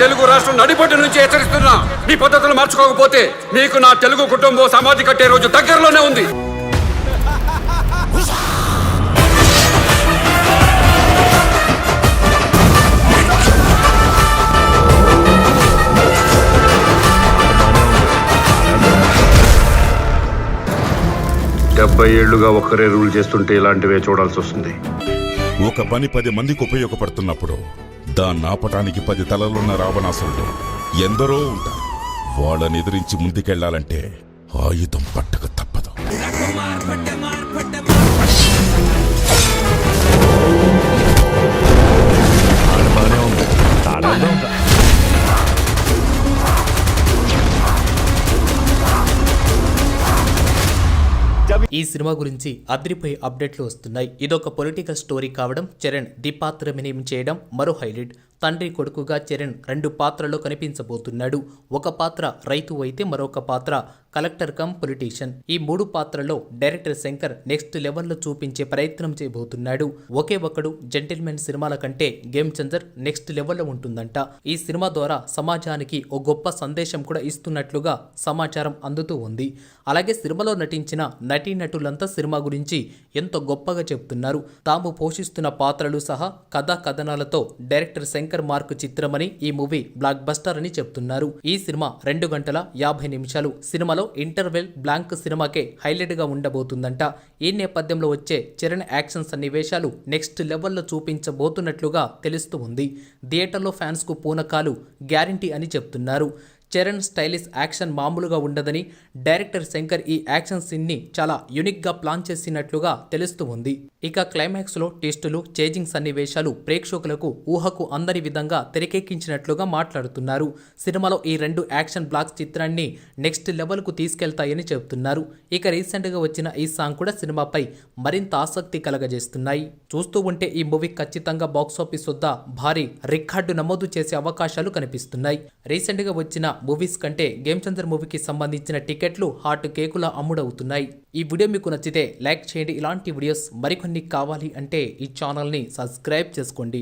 తెలుగు రాష్ట్రం నడిపొట్టు నుంచి హెచ్చరిస్తున్నా. మీ పద్ధతులు మార్చుకోకపోతే మీకు నా తెలుగు కుటుంబం సమాధి కట్టే రోజు దగ్గరలోనే ఉంది. 70 ఏళ్లుగా ఒక్కరే రూల్ చేస్తుంటే ఇలాంటివే చూడాల్సి వస్తుంది. ఒక పని 10 మందికి ఉపయోగపడుతున్నప్పుడు దాన్ని ఆపటానికి 10 తలలున్న రావణాసురులు ఎందరో ఉంటారు. వాళ్ళని ఎదిరించి ముందుకెళ్లాలంటే ఆయుధం పట్టక తప్పదు. ఈ సినిమా గురించి అదిరిపోయే అప్డేట్లు వస్తున్నాయి. ఇదొక పొలిటికల్ స్టోరీ కావడం, చరణ్ ద్విపాత్రమినేం చేయడం మరో హైలైట్. తండ్రి కొడుకుగా చరణ్ 2 పాత్రల్లో కనిపించబోతున్నాడు. ఒక పాత్ర రైతు అయితే మరొక పాత్ర కలెక్టర్ కమ్ పొలిటీషియన్. ఈ 3 పాత్రల్లో డైరెక్టర్ శంకర్ నెక్స్ట్ లెవెల్లో చూపించే ప్రయత్నం చేయబోతున్నాడు. ఒకే ఒక్కడు జెంటిల్మెన్ సినిమాల కంటే గేమ్ చేంజర్ నెక్స్ట్ లెవెల్లో ఉంటుందంట. ఈ సినిమా ద్వారా సమాజానికి ఓ గొప్ప సందేశం కూడా ఇస్తున్నట్లుగా సమాచారం అందుతూ ఉంది. అలాగే సినిమాలో నటించిన నటీనటులంతా సినిమా గురించి ఎంతో గొప్పగా చెప్తున్నారు. తాము పోషిస్తున్న పాత్రలు సహా కథా కథనాలతో డైరెక్టర్ శంకర్ మార్కు చిత్రమని, ఈ మూవీ బ్లాక్ బస్టర్ అని చెప్తున్నారు. ఈ సినిమా 2 గంటల 50 నిమిషాలు. సినిమాలో ఇంటర్వెల్ బ్లాంక్ సినిమాకే హైలైట్ గా ఉండబోతుందంట. ఈ నేపథ్యంలో వచ్చే చరణ్ యాక్షన్ సన్నివేశాలు నెక్స్ట్ లెవెల్లో చూపించబోతున్నట్లుగా తెలుస్తూ ఉంది. థియేటర్లో ఫ్యాన్స్ కు పూనకాలు గ్యారంటీ అని చెప్తున్నారు. చరణ్ స్టైలిష్ యాక్షన్ మామూలుగా ఉండదని, డైరెక్టర్ శంకర్ ఈ యాక్షన్ సీన్ ని చాలా యూనిక్ గా ప్లాన్ చేసినట్లుగా తెలుస్తూ ఉంది. ఇక క్లైమాక్స్ లో టెస్టులు, చేజింగ్ సన్నివేశాలు ప్రేక్షకులకు ఊహకు అందని విధంగా తెరకెక్కించినట్లుగా మాట్లాడుతున్నారు. సినిమాలో ఈ 2 యాక్షన్ బ్లాక్స్ చిత్రాన్ని నెక్స్ట్ లెవెల్ కు తీసుకెళ్తాయని చెబుతున్నారు. ఇక రీసెంట్ గా వచ్చిన ఈ సాంగ్ కూడా సినిమాపై మరింత ఆసక్తి కలగజేస్తున్నాయి. చూస్తూ ఉంటే ఈ మూవీ ఖచ్చితంగా బాక్సాఫీస్ వద్ద భారీ రికార్డు నమోదు చేసే అవకాశాలు కనిపిస్తున్నాయి. రీసెంట్ గా వచ్చిన మూవీస్ కంటే గేమ్ చేంజర్ మూవీకి సంబంధించిన టికెట్లు హాట్ కేకులా అమ్ముడవుతున్నాయి. ఈ వీడియో మీకు నచ్చితే లైక్ చేయండి. ఇలాంటి వీడియోస్ మరికొన్ని కావాలి అంటే ఈ ఛానల్ని సబ్స్క్రైబ్ చేసుకోండి.